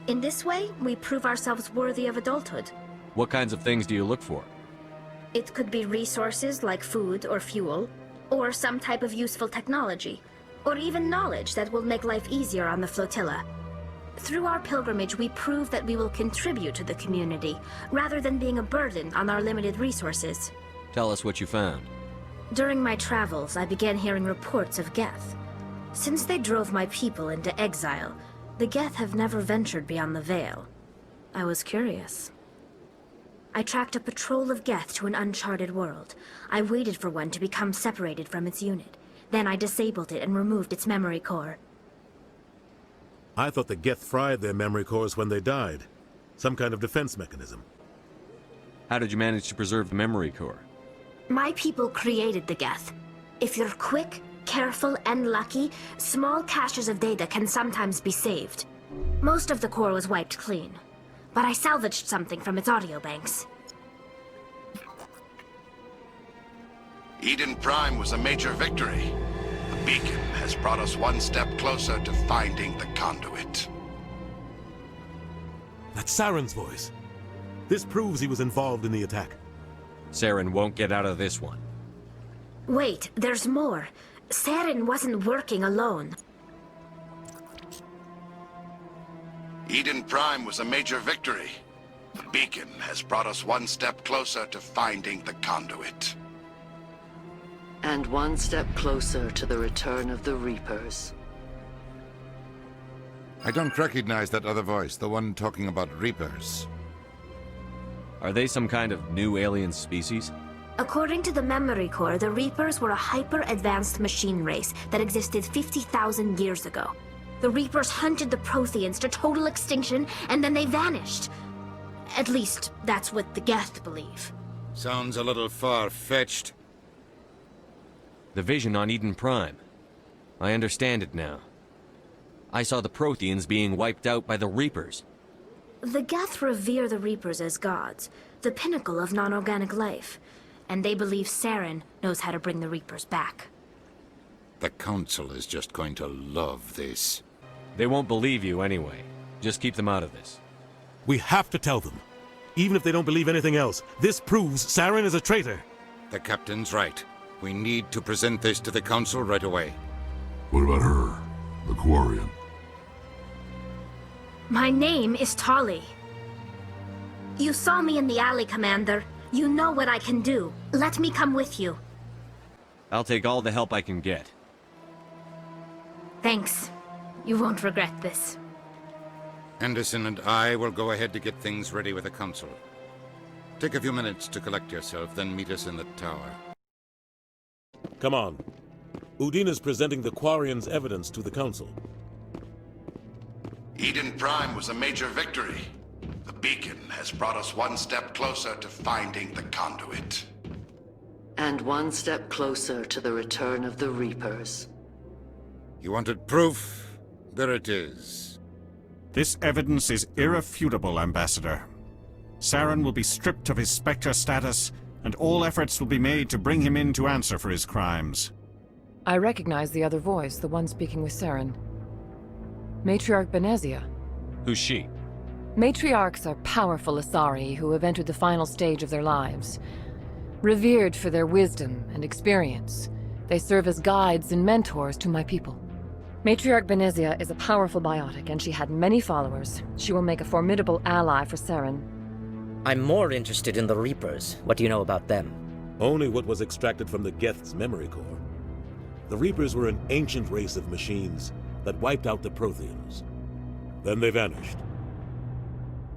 In this way, we prove ourselves worthy of adulthood. What kinds of things do you look for? It could be resources like food or fuel, or some type of useful technology, or even knowledge that will make life easier on the flotilla. Through our pilgrimage, we prove that we will contribute to the community, rather than being a burden on our limited resources. Tell us what you found. During my travels, I began hearing reports of Geth. Since they drove my people into exile, the Geth have never ventured beyond the Veil. I was curious. I tracked a patrol of Geth to an uncharted world. I waited for one to become separated from its unit. Then I disabled it and removed its memory core. I thought the Geth fried their memory cores when they died. Some kind of defense mechanism. How did you manage to preserve the memory core? My people created the Geth. If you're quick, careful, and lucky, small caches of data can sometimes be saved. Most of the core was wiped clean, but I salvaged something from its audio banks. Eden Prime was a major victory. The beacon has brought us one step closer to finding the conduit. That's Saren's voice. This proves he was involved in the attack. Saren won't get out of this one. Wait, there's more. Saren wasn't working alone. Eden Prime was a major victory. The beacon has brought us one step closer to finding the conduit. And one step closer to the return of the Reapers. I don't recognize that other voice, the one talking about Reapers. Are they some kind of new alien species? According to the memory core, the Reapers were a hyper-advanced machine race that existed 50,000 years ago. The Reapers hunted the Protheans to total extinction, and then they vanished. At least, that's what the Geth believe. Sounds a little far-fetched. The vision on Eden Prime. I understand it now. I saw the Protheans being wiped out by the Reapers. The Geth revere the Reapers as gods, the pinnacle of non-organic life. And they believe Saren knows how to bring the Reapers back. The Council is just going to love this. They won't believe you anyway. Just keep them out of this. We have to tell them. Even if they don't believe anything else, this proves Saren is a traitor. The Captain's right. We need to present this to the Council right away. What about her? The Quarian? My name is Tali. You saw me in the alley, Commander. You know what I can do. Let me come with you. I'll take all the help I can get. Thanks. You won't regret this. Anderson and I will go ahead to get things ready with the Council. Take a few minutes to collect yourself, then meet us in the tower. Come on. Udina's presenting the Quarians' evidence to the Council. Eden Prime was a major victory. The beacon has brought us one step closer to finding the conduit. And one step closer to the return of the Reapers. You wanted proof? There it is. This evidence is irrefutable, Ambassador. Saren will be stripped of his Spectre status, and all efforts will be made to bring him in to answer for his crimes. I recognize the other voice, the one speaking with Saren. Matriarch Benezia. Who's she? Matriarchs are powerful Asari who have entered the final stage of their lives. Revered for their wisdom and experience, they serve as guides and mentors to my people. Matriarch Benezia is a powerful biotic, and she had many followers. She will make a formidable ally for Saren. I'm more interested in the Reapers. What do you know about them? Only what was extracted from the Geth's memory core. The Reapers were an ancient race of machines that wiped out the Protheans. Then they vanished.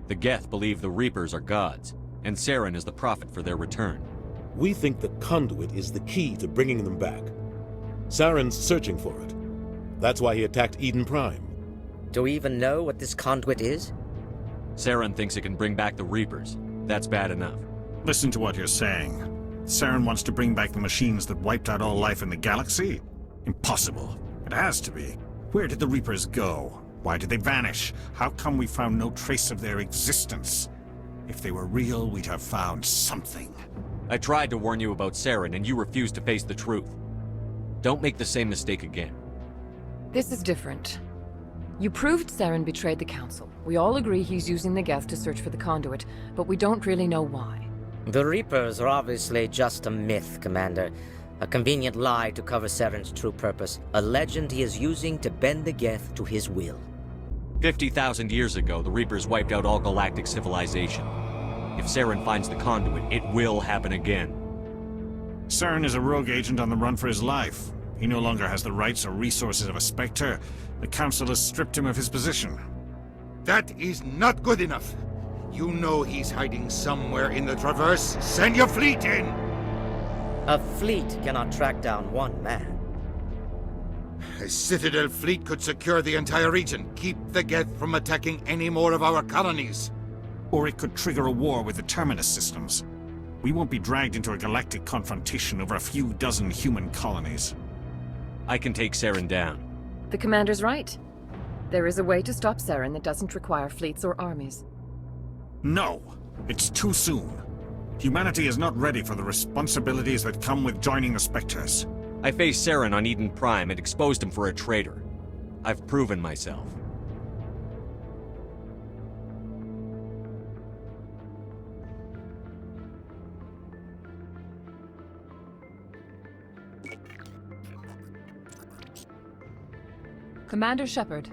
The Geth believe the Reapers are gods, and Saren is the prophet for their return. We think the conduit is the key to bringing them back. Saren's searching for it. That's why he attacked Eden Prime. Do we even know what this conduit is? Saren thinks it can bring back the Reapers. That's bad enough. Listen to what you're saying. Saren wants to bring back the machines that wiped out all life in the galaxy? Impossible. It has to be. Where did the Reapers go? Why did they vanish? How come we found no trace of their existence? If they were real, we'd have found something. I tried to warn you about Saren, and you refused to face the truth. Don't make the same mistake again. This is different. You proved Saren betrayed the Council. We all agree he's using the Geth to search for the conduit, but we don't really know why. The Reapers are obviously just a myth, Commander. A convenient lie to cover Saren's true purpose. A legend he is using to bend the Geth to his will. 50,000 years ago, the Reapers wiped out all galactic civilization. If Saren finds the conduit, it will happen again. Saren is a rogue agent on the run for his life. He no longer has the rights or resources of a Spectre. The Council has stripped him of his position. That is not good enough. You know he's hiding somewhere in the Traverse. Send your fleet in! A fleet cannot track down one man. A Citadel fleet could secure the entire region, keep the Geth from attacking any more of our colonies. Or it could trigger a war with the Terminus systems. We won't be dragged into a galactic confrontation over a few dozen human colonies. I can take Saren down. The Commander's right. There is a way to stop Saren that doesn't require fleets or armies. No! It's too soon. Humanity is not ready for the responsibilities that come with joining the Spectres. I faced Saren on Eden Prime and exposed him for a traitor. I've proven myself. Commander Shepard,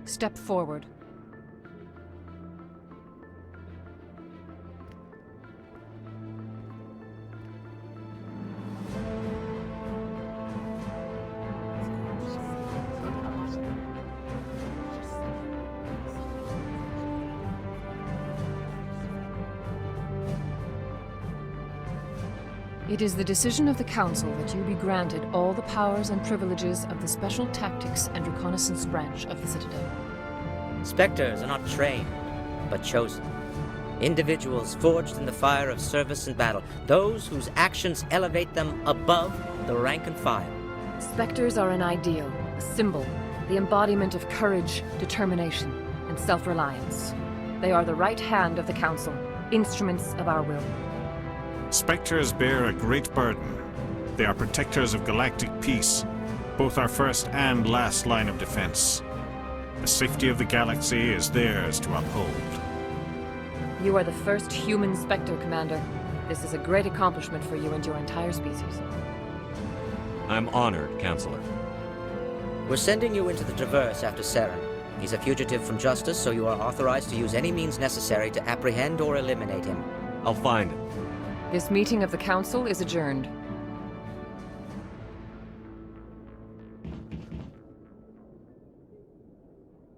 step forward. It is the decision of the Council that you be granted all the powers and privileges of the Special Tactics and Reconnaissance Branch of the Citadel. Spectres are not trained, but chosen. Individuals forged in the fire of service and battle. Those whose actions elevate them above the rank and file. Spectres are an ideal, a symbol, the embodiment of courage, determination, and self-reliance. They are the right hand of the Council, instruments of our will. Spectres bear a great burden. They are protectors of galactic peace, both our first and last line of defense. The safety of the galaxy is theirs to uphold. You are the first human Spectre, Commander. This is a great accomplishment for you and your entire species. I'm honored, Counselor. We're sending you into the Traverse after Saren. He's a fugitive from justice, so you are authorized to use any means necessary to apprehend or eliminate him. I'll find him. This meeting of the Council is adjourned.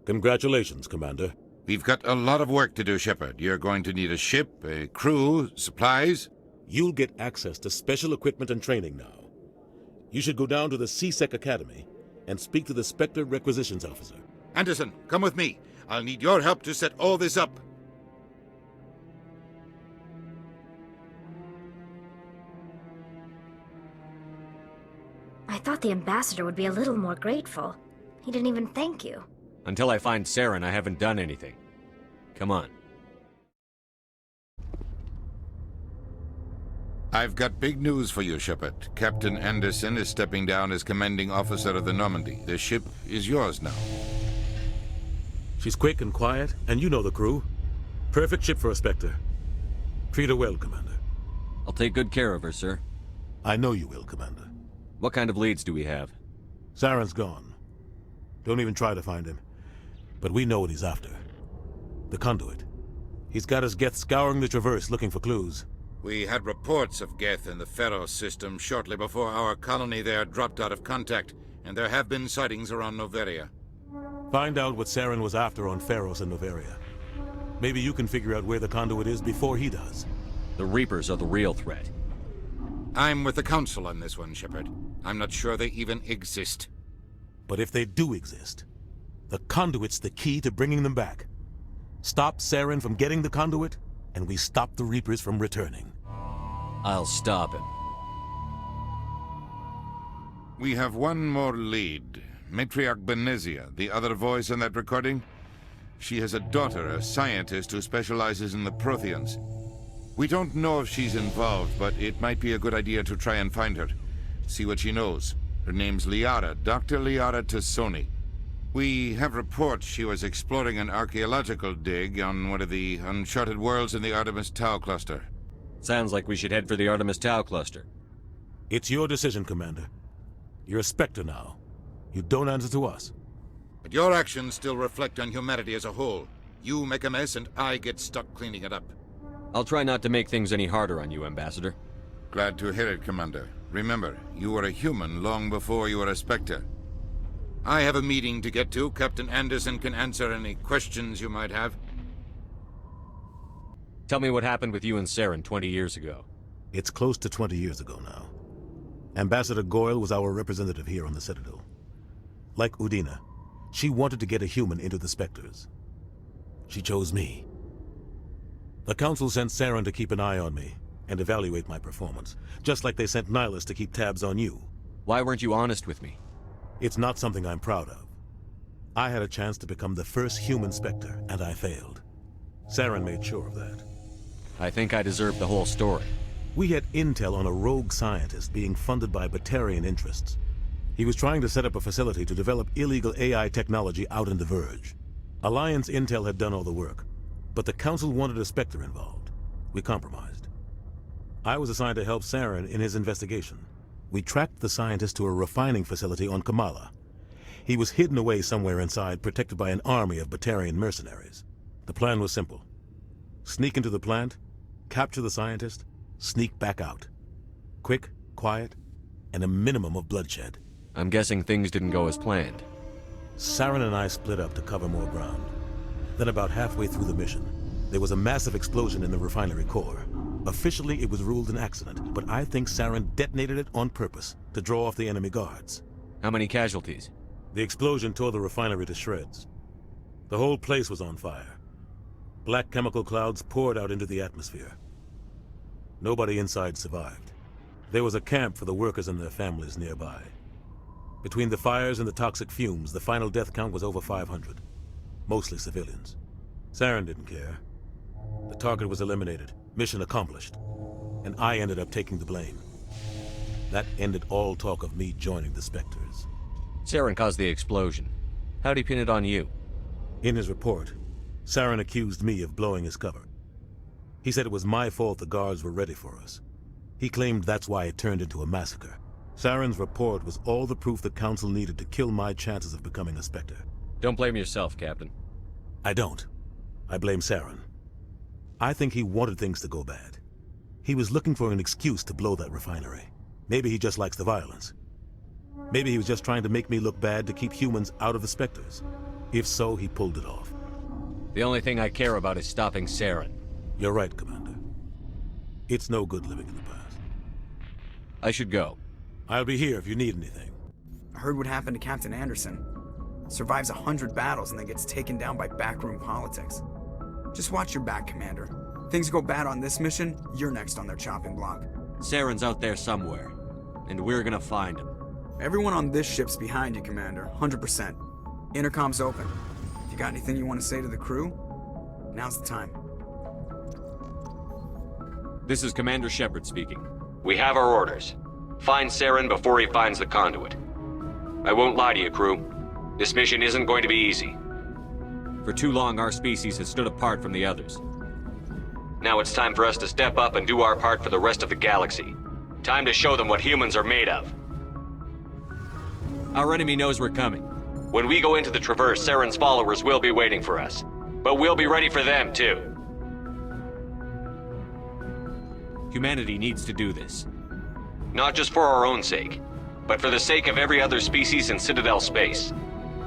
Congratulations, Commander. We've got a lot of work to do, Shepard. You're going to need a ship, a crew, supplies. You'll get access to special equipment and training now. You should go down to the CSEC Academy and speak to the Spectre Requisitions Officer. Anderson, come with me. I'll need your help to set all this up. I thought the ambassador would be a little more grateful. He didn't even thank you. Until I find Saren, I haven't done anything. Come on. I've got big news for you, Shepard. Captain Anderson is stepping down as commanding officer of the Normandy. The ship is yours now. She's quick and quiet, and you know the crew. Perfect ship for a Spectre. Treat her well, Commander. I'll take good care of her, sir. I know you will, Commander. What kind of leads do we have? Saren's gone. Don't even try to find him. But we know what he's after. The conduit. He's got his Geth scouring the Traverse looking for clues. We had reports of Geth in the Pharos system shortly before our colony there dropped out of contact, and there have been sightings around Noveria. Find out what Saren was after on Pharos and Noveria. Maybe you can figure out where the conduit is before he does. The Reapers are the real threat. I'm with the Council on this one, Shepard. I'm not sure they even exist. But if they do exist, the conduit's the key to bringing them back. Stop Saren from getting the conduit, and we stop the Reapers from returning. I'll stop him. We have one more lead. Matriarch Benezia, the other voice in that recording. She has a daughter, a scientist who specializes in the Protheans. We don't know if she's involved, but it might be a good idea to try and find her. See what she knows. Her name's Liara, Dr. Liara Tassoni. We have reports she was exploring an archaeological dig on one of the uncharted worlds in the Artemis Tau cluster. Sounds like we should head for the Artemis Tau cluster. It's your decision, Commander. You're a Spectre now. You don't answer to us. But your actions still reflect on humanity as a whole. You make a mess and I get stuck cleaning it up. I'll try not to make things any harder on you, Ambassador. Glad to hear it, Commander. Remember, you were a human long before you were a Spectre. I have a meeting to get to. Captain Anderson can answer any questions you might have. Tell me what happened with you and Saren 20 years ago. It's close to 20 years ago now. Ambassador Goyle was our representative here on the Citadel. Like Udina, she wanted to get a human into the Spectres. She chose me. The Council sent Saren to keep an eye on me and evaluate my performance, just like they sent Nihilus to keep tabs on you. Why weren't you honest with me? It's not something I'm proud of. I had a chance to become the first human Spectre, and I failed. Saren made sure of that. I think I deserve the whole story. We had intel on a rogue scientist being funded by Batarian interests. He was trying to set up a facility to develop illegal AI technology out in the Verge. Alliance intel had done all the work, but the Council wanted a Spectre involved. We compromised. I was assigned to help Saren in his investigation. We tracked the scientist to a refining facility on Kamala. He was hidden away somewhere inside, protected by an army of Batarian mercenaries. The plan was simple. Sneak into the plant, capture the scientist, sneak back out. Quick, quiet, and a minimum of bloodshed. I'm guessing things didn't go as planned. Saren and I split up to cover more ground. Then about halfway through the mission, there was a massive explosion in the refinery core. Officially, it was ruled an accident, but I think Saren detonated it on purpose to draw off the enemy guards. How many casualties? The explosion tore the refinery to shreds. The whole place was on fire. Black chemical clouds poured out into the atmosphere. Nobody inside survived. There was a camp for the workers and their families nearby. Between the fires and the toxic fumes, the final death count was over 500. Mostly civilians. Saren didn't care. The target was eliminated. Mission accomplished. And I ended up taking the blame. That ended all talk of me joining the Spectres. Saren caused the explosion. How'd he pin it on you? In his report, Saren accused me of blowing his cover. He said it was my fault the guards were ready for us. He claimed that's why it turned into a massacre. Saren's report was all the proof the Council needed to kill my chances of becoming a Spectre. Don't blame yourself, Captain. I don't. I blame Saren. I think he wanted things to go bad. He was looking for an excuse to blow that refinery. Maybe he just likes the violence. Maybe he was just trying to make me look bad to keep humans out of the Spectres. If so, he pulled it off. The only thing I care about is stopping Saren. You're right, Commander. It's no good living in the past. I should go. I'll be here if you need anything. I heard what happened to Captain Anderson. Survives 100 battles and then gets taken down by backroom politics. Just watch your back, Commander. Things go bad on this mission, you're next on their chopping block. Saren's out there somewhere, and we're gonna find him. Everyone on this ship's behind you, Commander. 100%. Intercom's open. If you got anything you want to say to the crew, now's the time. This is Commander Shepard speaking. We have our orders. Find Saren before he finds the conduit. I won't lie to you, crew. This mission isn't going to be easy. For too long, our species has stood apart from the others. Now it's time for us to step up and do our part for the rest of the galaxy. Time to show them what humans are made of. Our enemy knows we're coming. When we go into the Traverse, Saren's followers will be waiting for us. But we'll be ready for them, too. Humanity needs to do this. Not just for our own sake, but for the sake of every other species in Citadel space.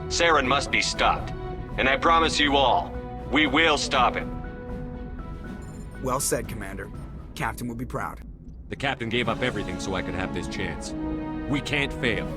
Saren must be stopped. And I promise you all, we will stop him. Well said, Commander. Captain would be proud. The captain gave up everything so I could have this chance. We can't fail.